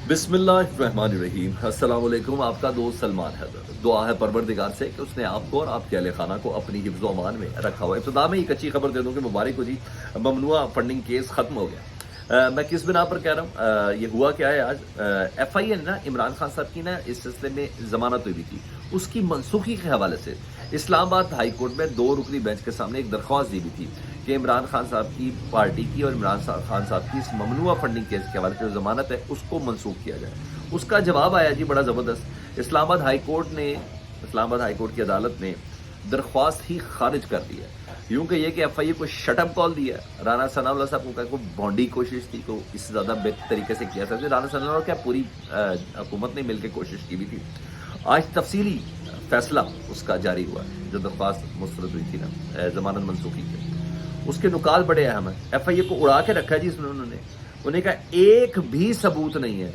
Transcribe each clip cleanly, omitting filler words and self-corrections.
बिस्मिल्लाहिर्रहमानिर्रहीम। अस्सलाम वालेकुम। आपका दोस्त सलमान हैदर। दुआ है परवरदिगार से कि उसने आपको और आपके अहले खाना को अपनी हिफ्ज़ अमान में रखा हुआ है। इब्तिदा में एक अच्छी खबर दे दूं कि मुबारक हो जी, ममनुआ फंडिंग केस ख़त्म हो गया। मैं किस बिना पर कह रहा हूँ, ये हुआ क्या है आज, FIA ने ना इमरान खान साहब की ना इस सिलसिले में जमानत हुई थी, उसकी मनसूखी के हवाले से इस्लामाबाद हाई कोर्ट में 2 रुकनी बेंच के सामने एक दरख्वास्त दी हुई थी कि इमरान खान साहब की पार्टी की और इमरान खान साहब की इस ममनुआ फंडिंग केस के हवाले से जो जमानत है उसको मनसूख किया जाए। उसका जवाब आया जी बड़ा ज़बरदस्त। इस्लामाबाद हाई कोर्ट की अदालत ने दरख्वास्त ही खारिज कर दी है। यूं कि ये कि FIA को शटअप कॉल दिया। राना सनाउल्लाह साहब को कहा को भौंडी कोशिश थी तो इससे ज़्यादा बेहतर तरीके से किया सकते। राना सनाउल्लाह क्या पूरी हुकूमत ने मिलकर कोशिश की भी थी। आज तफसीली फैसला उसका जारी हुआ है। जो दरख्वास्त मुस्तरद हुई थी ना जमानत मनसूखी की, उसके नुकाल बड़े अहम है। FIA को उड़ा के रखा है जी इसमें उन्होंने कहा एक भी सबूत नहीं है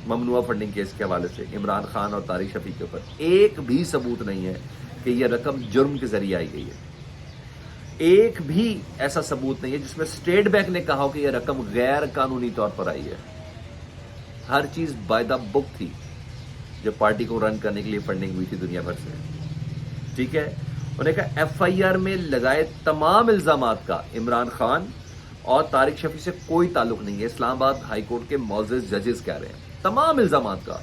ममनुआ फंडिंग केस के हवाले से इमरान खान और तारिक शफी के ऊपर, एक भी सबूत नहीं है कि यह रकम जुर्म के जरिए आई गई है। एक भी ऐसा सबूत नहीं है जिसमें स्टेट बैंक ने कहा हो कि यह रकम गैर कानूनी तौर पर आई है। हर चीज बाय द बुक थी जो पार्टी को रन करने के लिए फंडिंग हुई थी दुनिया भर से। ठीक है, उन्होंने कहा FIR में लगाए तमाम इल्जामात का इमरान खान और तारिक शफी से कोई ताल्लुक नहीं है। इस्लामाबाद हाई कोर्ट के मौजूद जजेस कह रहे हैं तमाम इल्जामात का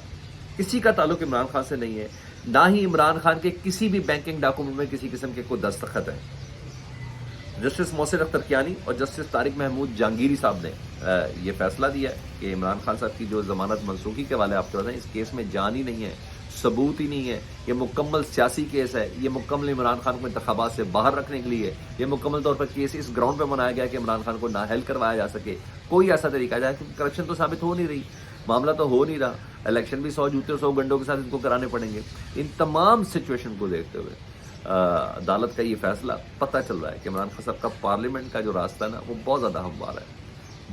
किसी का ताल्लुक इमरान खान से नहीं है, ना ही इमरान खान के किसी भी बैंकिंग डॉक्यूमेंट में किसी किस्म के कोई दस्तखत है। जस्टिस मोहसिन अख्तर कियानी और जस्टिस तारिक महमूद जहांगीरी साहब ने ये फैसला दिया कि इमरान खान साहब की जो जमानत मनसूखी के वाले आपके बताएं, इस केस में जान ही नहीं है, सबूत ही नहीं है। ये मुकम्मल सियासी केस है। ये मुकम्मल इमरान खान को इंतखाबात से बाहर रखने के लिए ये मुकम्मल तौर पर केस इस ग्राउंड पर बनाया गया कि इमरान खान को नाअहल करवाया जा सके। कोई ऐसा तरीका जाए कि करप्शन तो साबित हो नहीं रही, मामला तो हो नहीं रहा, इलेक्शन भी 100 जूते और 100 गंडों के साथ इनको कराने पड़ेंगे। इन तमाम सिचुएशन को देखते हुए अदालत का ये फैसला पता चल रहा है कि इमरान खान साहब का पार्लियामेंट का जो रास्ता है ना वो बहुत ज़्यादा हमवार है,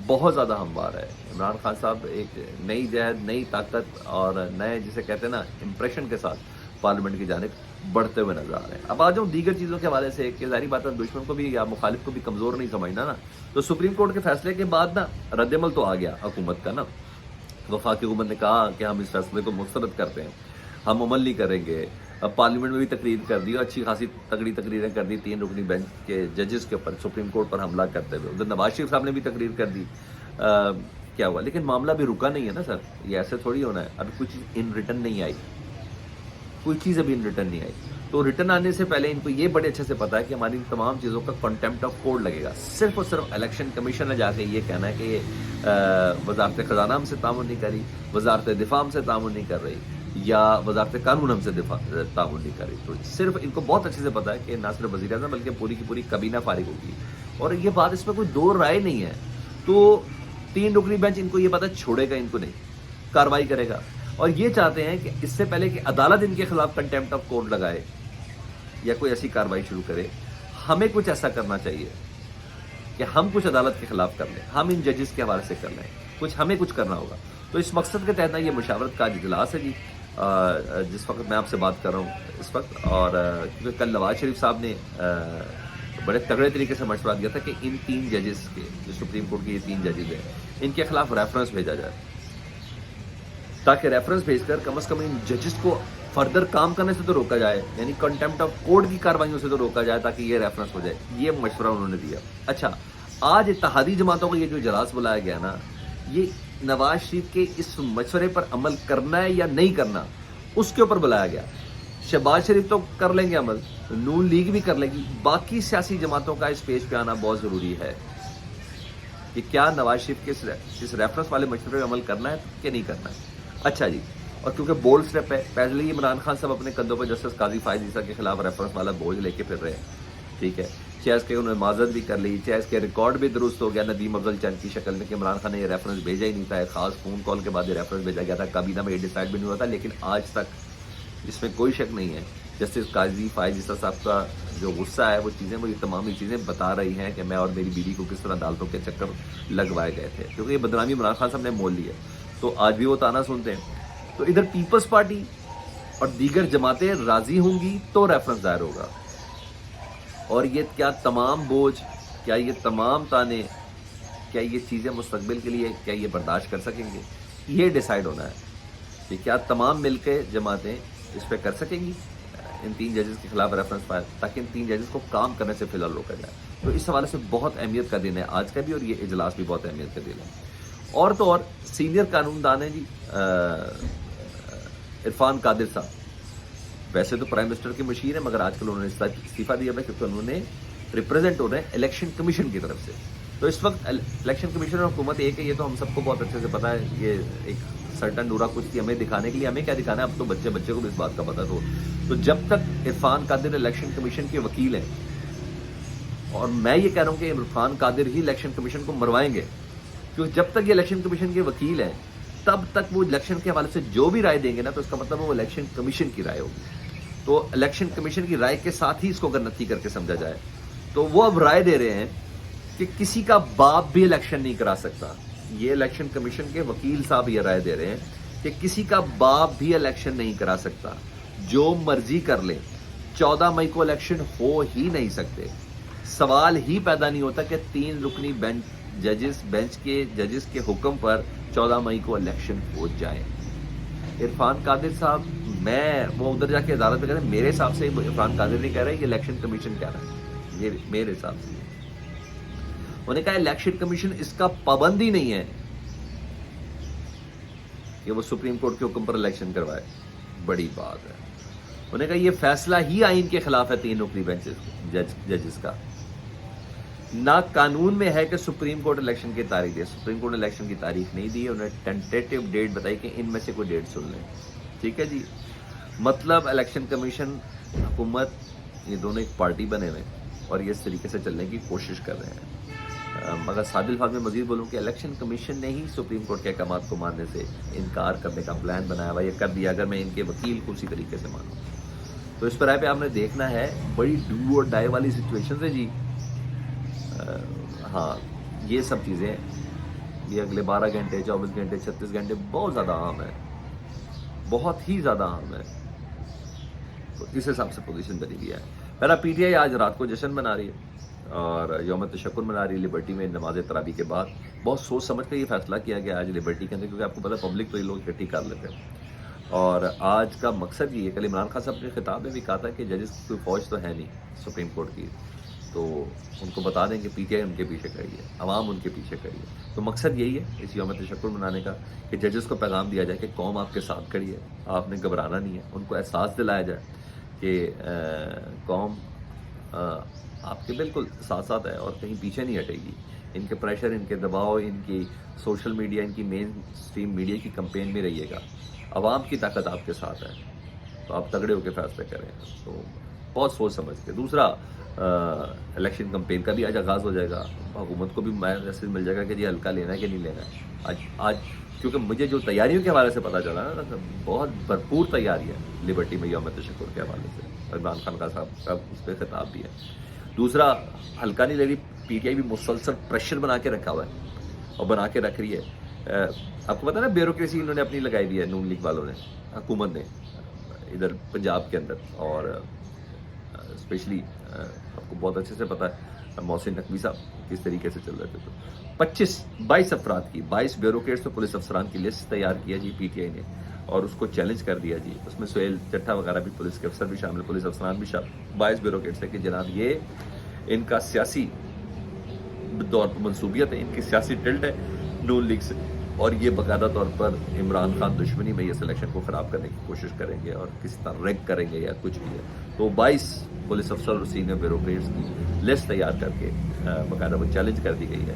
बहुत ज़्यादा हमवार है। इमरान खान साहब एक नई जहद, नई ताकत और नए जिसे कहते हैं ना इंप्रेशन के साथ पार्लियामेंट की जानिब बढ़ते हुए नजर आ रहे हैं। अब आ जाऊँ दीगर चीज़ों के हवाले से कि ज़ाहिर बात है दुश्मन को भी या मुखालिफ को भी कमज़ोर नहीं समझना ना। तो सुप्रीम कोर्ट के फैसले के बाद ना रद्दमल तो आ गया हुकूमत का ना। वफाकी हुकूमत ने कहा कि हम इस फैसले को मुस्तरद करते हैं, हम अमल नहीं करेंगे। अब पार्लियामेंट में भी तकरीर कर दी, अच्छी खासी तगड़ी तकरीरें कर दी 3 रुकनी बेंच के जजेस के ऊपर सुप्रीम कोर्ट पर हमला करते हुए। उधर नवाज शरीफ साहब ने भी तकरीर कर दी। क्या हुआ, लेकिन मामला भी रुका नहीं है ना सर, ये ऐसे थोड़ी होना है। अभी कुछ इन रिटर्न नहीं आई, कोई चीज़ अभी इन रिटर्न नहीं आई। तो रिटर्न आने से पहले इनको ये बड़े अच्छे से पता है कि हमारी इन तमाम चीज़ों का कंटेम्प्ट ऑफ कोर्ट लगेगा। सिर्फ और सिर्फ इलेक्शन कमीशन ने जाके ये कहना है कि वजारत खजाना हमसे तामुन नहीं कर रही, वजारत दिफा हमसे तामुन नहीं कर रही, या वजारत कानून हमसे तामुन नहीं कर रही। तो सिर्फ इनको बहुत अच्छे से पता है कि ना सिर्फ वज़ीर आज़म बल्कि पूरी की पूरी कबीना फारिग होगी। और ये बात, इसमें कोई दो राय नहीं है। तो 3 रुकनी बेंच इनको ये पता छोड़ेगा, इनको नहीं, कार्रवाई करेगा। और ये चाहते हैं कि इससे पहले कि अदालत इनके खिलाफ कंटेम्प्ट ऑफ कोर्ट लगाए या कोई ऐसी कार्रवाई शुरू करे, हमें कुछ ऐसा करना चाहिए कि हम कुछ अदालत के खिलाफ कर लें, हम इन जजेस के हवाले से कर लें, कुछ हमें कुछ करना होगा। तो इस मकसद के तहत ये मुशावरत का इजलास है जी, जिस वक्त मैं आपसे बात कर रहा हूँ इस वक्त। और क्योंकि कल नवाज शरीफ साहब ने बड़े तगड़े तरीके से मशवरा दिया था कि इन 3 जजेस के, जो सुप्रीम कोर्ट के ये 3 जजेस हैं, इनके खिलाफ रेफरेंस भेजा जाए, ताकि रेफरेंस भेजकर कम से कम इन जजेस को फर्दर काम करने से तो रोका जाए, यानी कंटेम्प्ट ऑफ कोर्ट की कार्रवाइयों से तो रोका जाए, ताकि ये रेफरेंस हो जाए। ये मशवरा उन्होंने दिया। अच्छा, आज इत्तेहादी जमातों का ये जो इजलास बुलाया गया ना, ये नवाज शरीफ के इस मशवरे पर अमल करना है या नहीं करना, उसके ऊपर बुलाया गया। शहबाज शरीफ तो कर लेंगे अमल, नून लीग भी कर लेगी, बाकी सियासी जमातों का इस पेज पे आना बहुत ज़रूरी है कि क्या नवाज शरीफ के इस रेफरेंस वाले मशवरे पर अमल करना है कि नहीं करना है। अच्छा जी, और क्योंकि बोल्ड स्टेप है, पहले ही इमरान खान साहब अपने कंधों पर जस्टिस काजी फायद ईसा के खिलाफ रेफरेंस वाला बोझ लेके फिर रहे हैं। ठीक है, चाहे इसके उन्होंने माजरत भी कर ली, चाहे इसके रिकॉर्ड भी दुरुस्त हो गया नदीम अफजल चंद की शक्ल में कि इमरान खान ने ये रेफरेंस भेजा ही नहीं था, खास फोन कॉल के बाद ये रेफरेंस भेजा गया था, काबीना में ये डिसाइड भी नहीं हुआ था। लेकिन आज तक इसमें कोई शक नहीं है, जस्टिस काजी फायद ईसा साहब का जो गुस्सा है, वो चीज़ें, वो ये तमाम चीज़ें बता रही हैं कि मैं और मेरी बीवी को किस तरह अदालतों के चक्कर लगवाए गए थे, क्योंकि ये बदनामी इमरान खान साहब ने मोल ली है। तो आज भी वो ताना सुनते हैं। तो इधर पीपल्स पार्टी और दीगर जमातें राजी होंगी तो रेफरेंस दायर होगा। और ये क्या तमाम बोझ, क्या ये तमाम ताने کیا یہ چیزیں مستقبل کے لیے کیا یہ برداشت کر سکیں گے؟ یہ ڈیسائیڈ ہونا ہے کہ کیا تمام مل کے جماعتیں اس پہ کر سکیں گی ان 3 ججز کے خلاف ریفرنس فائل، تاکہ ان 3 ججز کو کام کرنے سے فی الحال روکا جائے۔ تو اس حوالے سے بہت اہمیت کا دن ہے آج کا بھی، اور یہ اجلاس بھی بہت اہمیت کا دن ہے۔ اور تو اور سینئر قانون دان ہیں جی عرفان قادر صاحب، ویسے تو پرائم منسٹر کے مشیر ہیں، مگر آج کل انہوں نے استعفیٰ دیا ہے کیونکہ انہوں نے ریپرزینٹ ہو رہے ہیں الیکشن کمیشن کی طرف سے۔ تو اس وقت الیکشن کمیشن اور حکومت ایک ہے، یہ تو ہم سب کو بہت اچھے سے پتہ ہے۔ یہ ایک سرٹن نورا کچھ کی ہمیں دکھانے کے لیے، ہمیں کیا دکھانا ہے، اب تو بچے کو بھی اس بات کا پتہ تو جب تک عرفان قادر الیکشن کمیشن کے وکیل ہیں، اور میں یہ کہہ رہا ہوں کہ عرفان قادر ہی الیکشن کمیشن کو مروائیں گے، کیونکہ جب تک یہ الیکشن کمیشن کے وکیل ہیں تب تک وہ الیکشن کے حوالے سے جو بھی رائے دیں گے نا، تو اس کا مطلب وہ الیکشن کمیشن کی رائے ہوگی۔ تو الیکشن کمیشن کی رائے کے ساتھ ہی اس کو اگر نفی کر کے سمجھا جائے، تو وہ اب رائے دے رہے ہیں کہ کسی کا باپ بھی الیکشن نہیں کرا سکتا۔ یہ الیکشن کمیشن کے وکیل صاحب یہ رائے دے رہے ہیں کہ کسی کا باپ بھی الیکشن نہیں کرا سکتا، جو مرضی کر لیں۔ 14 مئی کو الیکشن ہو ہی نہیں سکتے، سوال ہی پیدا نہیں ہوتا کہ 3 رکنی بینچ کے ججز کے حکم پر 14 مئی کو الیکشن ہو جائے۔ عرفان قادر صاحب، میں وہ ادھر جا کے عدالت میں کہتے ہیں، میرے حساب سے عرفان قادر نہیں کہہ رہے، یہ الیکشن کمیشن کہہ رہا ہے، یہ میرے حساب سے۔ انہوں نے کہا الیکشن کمیشن اس کا پابند ہی نہیں ہے کہ وہ سپریم کورٹ کے حکم پر الیکشن کروائے، بڑی بات ہے۔ انہوں نے کہا یہ فیصلہ ہی آئین کے خلاف ہے 3 رکنی ججز کا، نہ قانون میں ہے کہ سپریم کورٹ الیکشن کی تاریخ دے۔ سپریم کورٹ نے الیکشن کی تاریخ نہیں دی، انہوں نے ٹینٹیٹو ڈیٹ بتائی کہ ان میں سے کوئی ڈیٹ سن لیں، ٹھیک ہے جی۔ مطلب الیکشن کمیشن، حکومت، یہ دونوں ایک پارٹی بنے ہوئے اور یہ اس طریقے سے چلنے کی کوشش کر رہے ہیں۔ مگر سادہ الفاظ میں مزید بولوں کہ الیکشن کمیشن نے ہی سپریم کورٹ کے احکامات کو ماننے سے انکار کرنے کا پلان بنایا ہوا، یہ کر دیا اگر میں ان کے وکیل کو اسی طریقے سے مانوں۔ تو اس پر پہ آپ نے دیکھنا ہے، بڑی ڈو اور ڈائی والی سچویشن ہے جی۔ ہاں، یہ سب چیزیں یہ اگلے 12 گھنٹے 24 گھنٹے 36 گھنٹے بہت زیادہ عام ہے، بہت ہی زیادہ عام ہے۔ تو اس حساب سے پوزیشن بنی گیا ہے۔ میرا پی ٹی آئی آج رات کو جشن منا رہی ہے اور یوم تشکر منا رہی ہے لبرٹی میں نماز تراویح کے بعد۔ بہت سوچ سمجھ کر یہ فیصلہ کیا گیا آج لبرٹی کے اندر، کیونکہ آپ کو پتہ پبلک تو یہ لوگ اکٹھی کر لیتے ہیں، اور آج کا مقصد یہ ہے، کل عمران خان صاحب اپنے خطاب میں بھی کہا تھا کہ ججز کی کوئی فوج تو ہے نہیں سپریم کورٹ کی، تو ان کو بتا دیں کہ پی ٹی آئی ان کے پیچھے کھڑی ہے، عوام ان کے پیچھے کھڑی ہے۔ تو مقصد یہی ہے اس یوم تشکر منانے کا کہ ججز کو پیغام دیا جائے کہ قوم آپ کے ساتھ کھڑی ہے، آپ نے گھبرانا نہیں ہے۔ ان کو احساس دلایا جائے کہ قوم آپ کے بالکل ساتھ ساتھ ہے اور کہیں پیچھے نہیں ہٹے گی۔ ان کے پریشر، ان کے دباؤ، ان کی سوشل میڈیا، ان کی مین اسٹریم میڈیا کی کمپین میں رہیے گا۔ عوام کی طاقت آپ کے ساتھ ہے، تو آپ تگڑے ہو کے فیصلے کریں۔ تو بہت سوچ سمجھ کے۔ دوسرا، الیکشن کمپین کا بھی آج آغاز ہو جائے گا، حکومت کو بھی میسج مل جائے گا کہ جی ہلکا لینا ہے کہ نہیں لینا ہے۔ آج کیونکہ مجھے جو تیاریوں کے حوالے سے پتہ چلا نا، بہت بھرپور تیاری ہے لبرٹی میں یوم تشکر کے حوالے سے، عمران خان کا صاحب کا اس پہ خطاب بھی ہے۔ دوسرا، ہلکا نہیں لے رہی پی ٹی آئی بھی، مسلسل پریشر بنا کے رکھا ہوا ہے اور بنا کے رکھ رہی ہے۔ آپ کو پتا نا بیوروکریسی انہوں نے اپنی لگائی ہوئی ہے، نون لیگ والوں نے، حکومت نے ادھر پنجاب کے اندر، اور اسپیشلی آپ کو بہت اچھے سے پتا ہے محسن نقوی صاحب کس طریقے سے چل رہے تھے۔ تو 22 افراد کی 22 بیوروکریٹس اور پولیس افسران کی لسٹ تیار کیا جی پی ٹی آئی نے، اور اس کو چیلنج کر دیا جی۔ اس میں سہیل چٹھا وغیرہ بھی، پولیس کے افسر بھی شامل، پولیس افسران بھی شامل، 22 بیوروکریٹس ہے کہ جناب یہ ان کا سیاسی طور پر منصوبیت ہے، ان کی سیاسی ٹلٹ ہے نون لیگ سے، اور یہ باقاعدہ طور پر عمران خان دشمنی میں یہ سلیکشن کو خراب کرنے کی کوشش کریں گے اور کسی طرح ریگ کریں گے یا کچھ بھی ہے۔ تو 22 پولیس افسر اور سینئر بیوروکریٹس کی لسٹ تیار کر کے باقاعدہ وہ چیلنج کر دی گئی ہے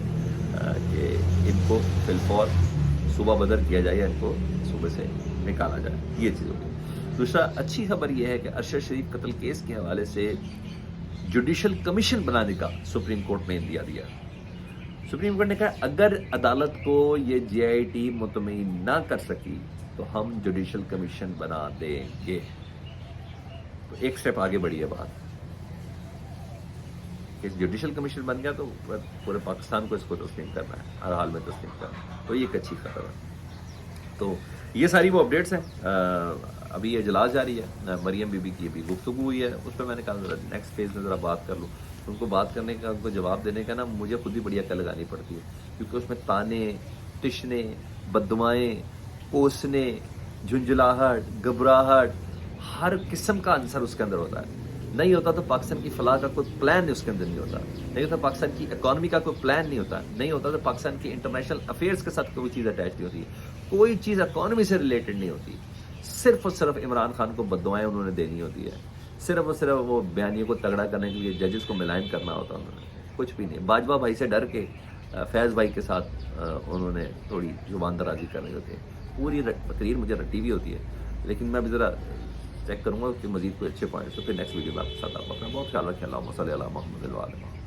کہ ان کو فی الفور صوبہ بدر کیا جائے یا ان کو صوبے سے نکالا جائے۔ یہ چیز ہوگی۔ دوسرا، اچھی خبر یہ ہے کہ ارشد شریف قتل کیس کے حوالے سے جوڈیشل کمیشن بنانے کا سپریم کورٹ نے اندیا دیا۔ سپریم کورٹ نے کہا اگر عدالت کو یہ جے آئی ٹی مطمئن نہ کر سکی تو ہم جوڈیشل کمیشن بنا دیں گے۔ تو ایک سٹیپ آگے بڑھی ہے بات کہ جوڈیشل کمیشن بن گیا تو پورے پاکستان کو اس کو تسلیم کرنا ہے، ہر حال میں تسلیم کرنا ہے۔ تو یہ ایک اچھی خبر ہے۔ تو یہ ساری وہ اپڈیٹس ہیں۔ ابھی یہ اجلاس جاری ہے، مریم بی بی کی بھی گفتگو ہوئی ہے، اس پہ میں نے کہا ذرا نیکسٹ فیز میں ذرا بات کر لوں۔ उनको बात करने का, उनको जवाब देने का ना मुझे खुद ही बड़ी अक्ल लगानी पड़ती है, क्योंकि उसमें ताने, तिश्ने, बददुआएं, कोसने, झुंझलाहट, घबराहट, हर किस्म का आंसर उसके अंदर होता है। नहीं होता तो पाकिस्तान की फलाह का कोई प्लान उसके अंदर नहीं होता, नहीं होता पाकिस्तान की इकॉनमी का कोई प्लान नहीं होता, नहीं होता तो पाकिस्तान की इंटरनेशनल अफेयर्स के साथ कोई चीज़ अटैच नहीं होती, कोई चीज़ इकॉनमी से रिलेटेड नहीं होती। सिर्फ और सिर्फ इमरान खान को बददुआएं उन्होंने देनी होती है, सिर्फ और सिर्फ वो बयानियों को तगड़ा करने के लिए जजेस को मुलायम करना होता है उन्होंने, कुछ भी नहीं। बाजवा भाई से डर के फैज़ भाई के साथ उन्होंने थोड़ी जुबान दराजी करनी होती है। पूरी तकरीर मुझे रटी हुई होती है, लेकिन मैं भी ज़रा चेक करूँगा कि मज़ीद कोई अच्छे पॉइंट्स तो फिर नेक्स्ट वीडियो में आपके साथ आप अपना बहुत ख्याल रखें। अल्लाहुम्मा सल्ली अला मुहम्मद व आले मुहम्मद।